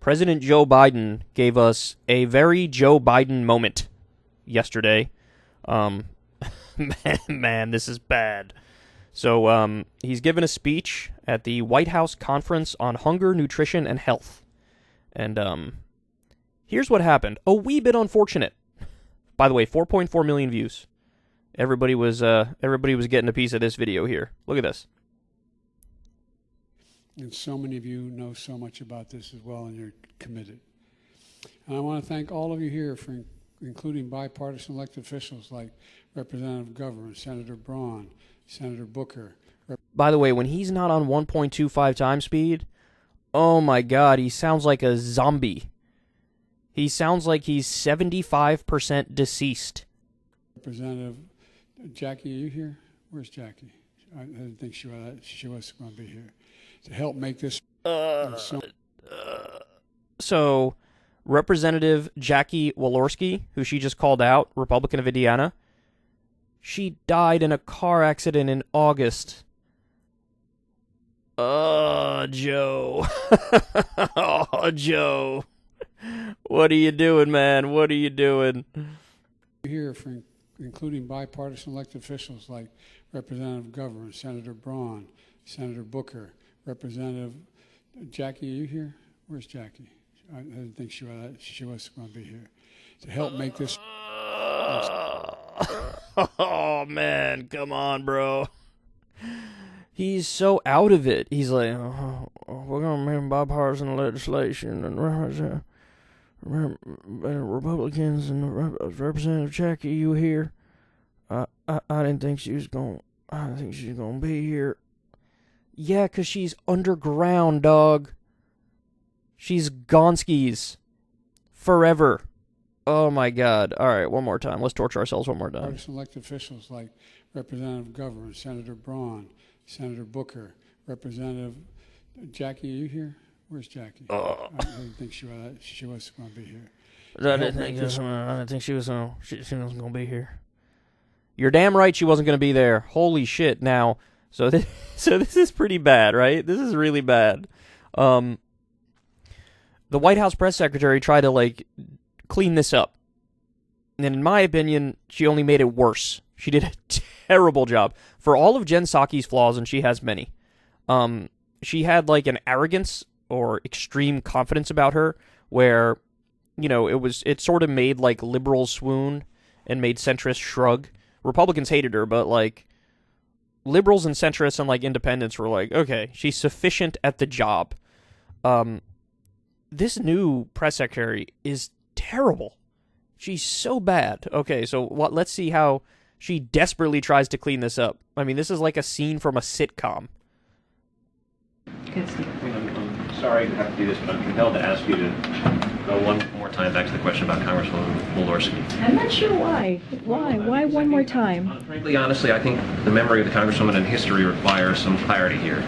President Joe Biden gave us a very Joe Biden moment yesterday. Man, this is bad. So, he's given a speech at the White House Conference on Hunger, Nutrition, and Health. And, here's what happened. A wee bit unfortunate. By the way, 4.4 million views. Everybody was getting a piece of this video here. Look at this. And so many of you know so much about this as well, and you're committed. And I want to thank all of you here for including bipartisan elected officials like Representative Governor, Senator Braun, Senator Booker. By the way, when he's not on 1.25 times speed, oh my God, he sounds like a zombie. He sounds like he's 75% deceased. Representative Jackie, are you here? Where's Jackie? I didn't think she was going to be here to help make this. So, Representative Jackie Walorski, who she just called out, Republican of Indiana, she died in a car accident in August. Joe. Oh, Joe. What are you doing, man? What are you doing? Here for including bipartisan elected officials like Representative Governor, Senator Braun, Senator Booker, Representative Jackie, are you here? Where's Jackie? I didn't think she was going to be here to help make this. Oh, man, come on, bro. He's so out of it. He's like, we're going to make bipartisan legislation and Republicans and Representative Jackie, you here? I didn't think she was going. I didn't think she was going to be here. Yeah, 'cause she's underground, dog. She's Gonskis forever. Oh my God! All right, one more time. Let's torture ourselves one more time. Partisan elected officials like Representative Governor, Senator Braun, Senator Booker, Representative Jackie, are you here? Where's Jackie? I didn't think she was going to be here. I didn't think she was going to be here. You're damn right she wasn't going to be there. Holy shit! Now, so this is pretty bad, right? This is really bad. The White House press secretary tried to clean this up, and in my opinion, she only made it worse. She did a terrible job for all of Jen Psaki's flaws, and she has many. She had an arrogance or extreme confidence about her, where it sort of made liberals swoon and made centrists shrug. Republicans hated her, but liberals and centrists and independents were okay, she's sufficient at the job. This new press secretary is terrible. She's so bad. Okay, so let's see how she desperately tries to clean this up. I mean, this is like a scene from a sitcom. I'm sorry to have to do this, but I'm compelled to ask you to go one more time back to the question about Congresswoman Walorski. I'm not sure why. Why one more time? Frankly, honestly, I think the memory of the Congresswoman and history requires some clarity here.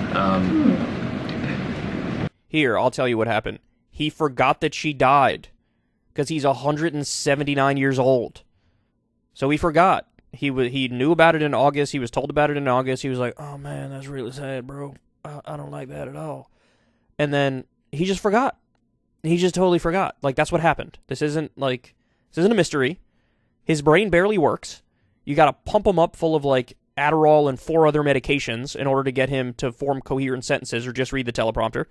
Here, I'll tell you what happened. He forgot that she died because he's 179 years old. So he forgot. He knew about it in August. He was told about it in August. He was like, oh man, that's really sad, bro. I don't like that at all. And then he just forgot. He just totally forgot. That's what happened. This isn't a mystery. His brain barely works. You got to pump him up full of Adderall and 4 other medications in order to get him to form coherent sentences or just read the teleprompter.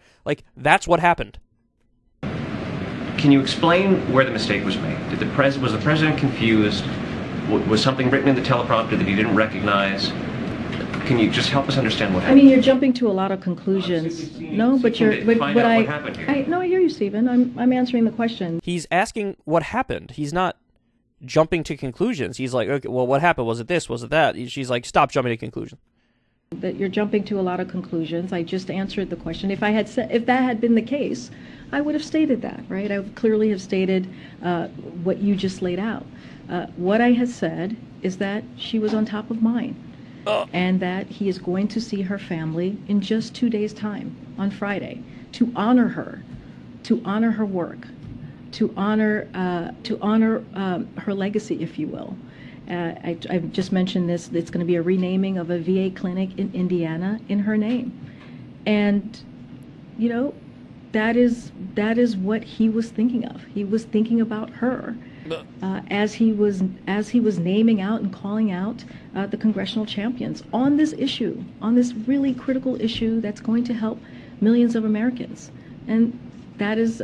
That's what happened. Can you explain where the mistake was made? Was the president confused? Was something written in the teleprompter that he didn't recognize? Can you just help us understand what happened? I mean, you're jumping to a lot of conclusions. No, but you're. But what happened here. No, I hear you, Stephen. I'm answering the question. He's asking what happened. He's not jumping to conclusions. He's like, okay, well, what happened? Was it this? Was it that? She's like, stop jumping to conclusions. That you're jumping to a lot of conclusions. I just answered the question. If that had been the case, I would have stated that, right? I would clearly have stated what you just laid out. What I had said is that she was on top of mind, and that he is going to see her family in just 2 days' time on Friday to honor her work, to honor her legacy, if you will. I've just mentioned this. It's going to be a renaming of a VA clinic in Indiana in her name, and that is what he was thinking of. He was thinking about her as he was naming out and calling out the congressional champions on this issue, on this really critical issue that's going to help millions of Americans. And that is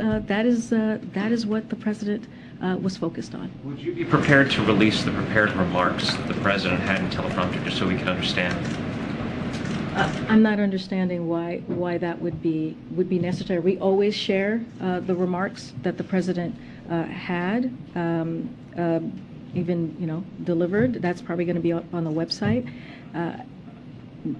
what the president was focused on. Would you be prepared to release the prepared remarks the president had in teleprompter just so we can understand? I'm not understanding why that would be necessary. We always share the remarks that the president had, even delivered. That's probably going to be up on the website.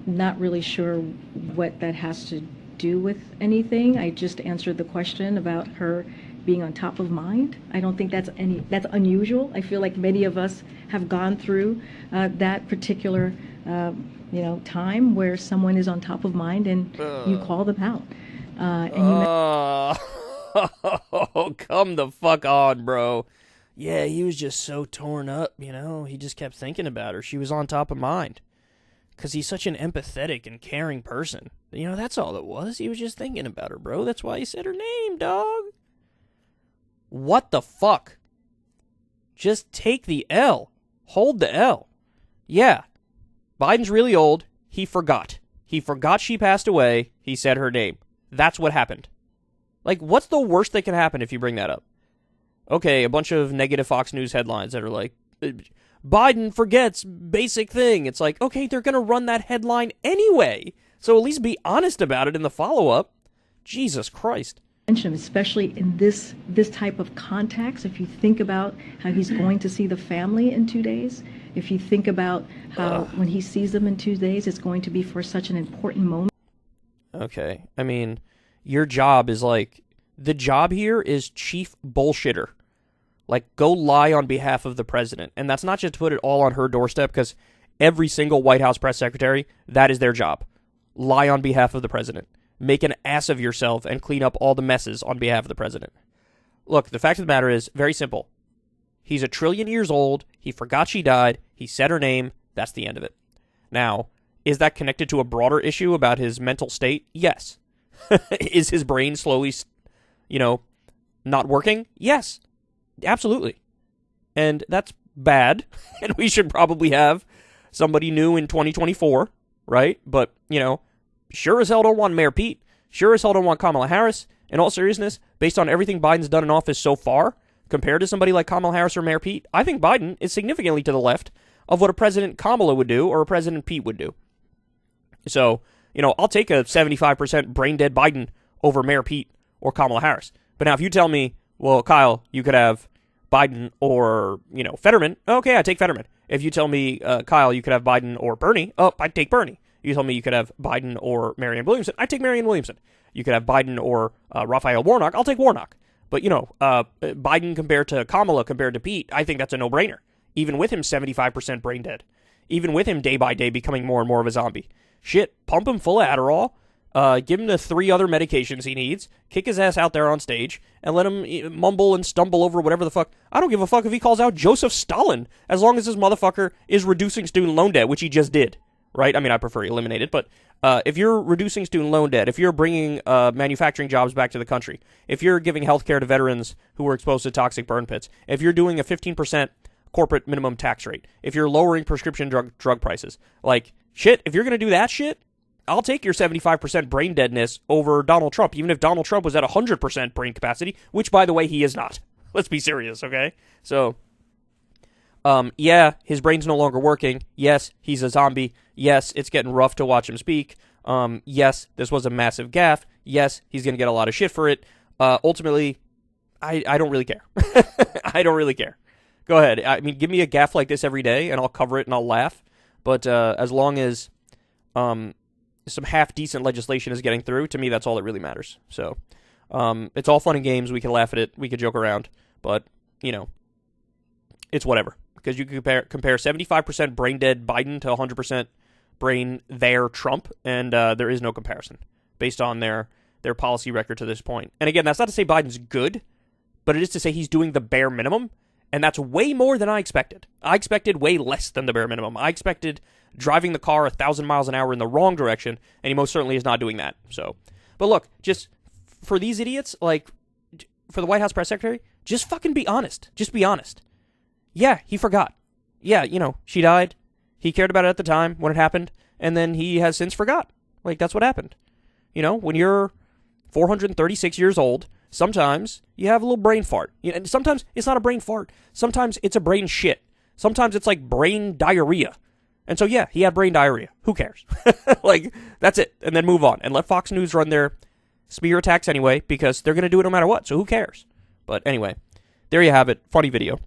Not really sure what that has to do with anything. I just answered the question about her being on top of mind. I don't think that's unusual. I feel like many of us have gone through that particular time where someone is on top of mind and you call them out. Oh, come the fuck on, bro. Yeah, he was just so torn up, He just kept thinking about her. She was on top of mind. Because he's such an empathetic and caring person. That's all it was. He was just thinking about her, bro. That's why he said her name, dog. What the fuck? Just take the L. Hold the L. Yeah. Biden's really old. He forgot. He forgot she passed away. He said her name. That's what happened. Like, what's the worst that can happen if you bring that up? Okay, a bunch of negative Fox News headlines that are like, Biden forgets basic thing. It's like, okay, they're going to run that headline anyway. So at least be honest about it in the follow-up. Jesus Christ. Especially in this type of context, if you think about how he's going to see the family in 2 days, if you think about how when he sees them in 2 days, it's going to be for such an important moment. Okay, I mean, your job is the job here is chief bullshitter. Go lie on behalf of the president. And that's not just to put it all on her doorstep, because every single White House press secretary, that is their job. Lie on behalf of the president. Make an ass of yourself and clean up all the messes on behalf of the president. Look, the fact of the matter is very simple. He's 1 trillion years old. He forgot she died. He said her name. That's the end of it. Now, is that connected to a broader issue about his mental state? Yes. Is his brain slowly, not working? Yes. Absolutely. And that's bad. And we should probably have somebody new in 2024, right? But, sure as hell don't want Mayor Pete. Sure as hell don't want Kamala Harris. In all seriousness, based on everything Biden's done in office so far, compared to somebody like Kamala Harris or Mayor Pete, I think Biden is significantly to the left of what a President Kamala would do or a President Pete would do. So, I'll take a 75% brain-dead Biden over Mayor Pete or Kamala Harris. But now if you tell me, well, Kyle, you could have Biden or, Fetterman, okay, I take Fetterman. If you tell me, Kyle, you could have Biden or Bernie, I'd take Bernie. You tell me you could have Biden or Marianne Williamson, I'd take Marianne Williamson. You could have Biden or Raphael Warnock, I'll take Warnock. But, Biden compared to Kamala compared to Pete, I think that's a no-brainer. Even with him 75% brain dead. Even with him day by day becoming more and more of a zombie. Shit, pump him full of Adderall, give him the 3 other medications he needs, kick his ass out there on stage, and let him mumble and stumble over whatever the fuck. I don't give a fuck if he calls out Joseph Stalin, as long as this motherfucker is reducing student loan debt, which he just did. Right? I mean, I prefer he eliminate it, but if you're reducing student loan debt, if you're bringing manufacturing jobs back to the country, if you're giving health care to veterans who were exposed to toxic burn pits, if you're doing a 15% corporate minimum tax rate, if you're lowering prescription drug prices, shit, if you're going to do that shit, I'll take your 75% brain deadness over Donald Trump, even if Donald Trump was at 100% brain capacity, which, by the way, he is not. Let's be serious, okay? So, yeah, his brain's no longer working. Yes, he's a zombie. Yes, it's getting rough to watch him speak. Yes, this was a massive gaffe. Yes, he's going to get a lot of shit for it. Ultimately, I don't really care. I don't really care. Go ahead. I mean, give me a gaffe like this every day, and I'll cover it and I'll laugh. But as long as some half-decent legislation is getting through, to me, that's all that really matters. So it's all fun and games. We can laugh at it. We can joke around. But, it's whatever. Because you can compare 75% brain-dead Biden to 100% brain-there Trump, and there is no comparison based on their policy record to this point. And again, that's not to say Biden's good, but it is to say he's doing the bare minimum, and that's way more than I expected. I expected way less than the bare minimum. I expected driving the car 1,000 miles an hour in the wrong direction, and he most certainly is not doing that. So, but look, just for these idiots, like, for the White House press secretary, just fucking be honest. Just be honest. Yeah, he forgot. Yeah, she died. He cared about it at the time when it happened, and then he has since forgot. Like, that's what happened. When you're 436 years old, sometimes you have a little brain fart. And sometimes it's not a brain fart. Sometimes it's a brain shit. Sometimes it's like brain diarrhea. And so, yeah, he had brain diarrhea. Who cares? Like, that's it. And then move on. And let Fox News run their smear attacks anyway, because they're going to do it no matter what. So who cares? But anyway, there you have it. Funny video.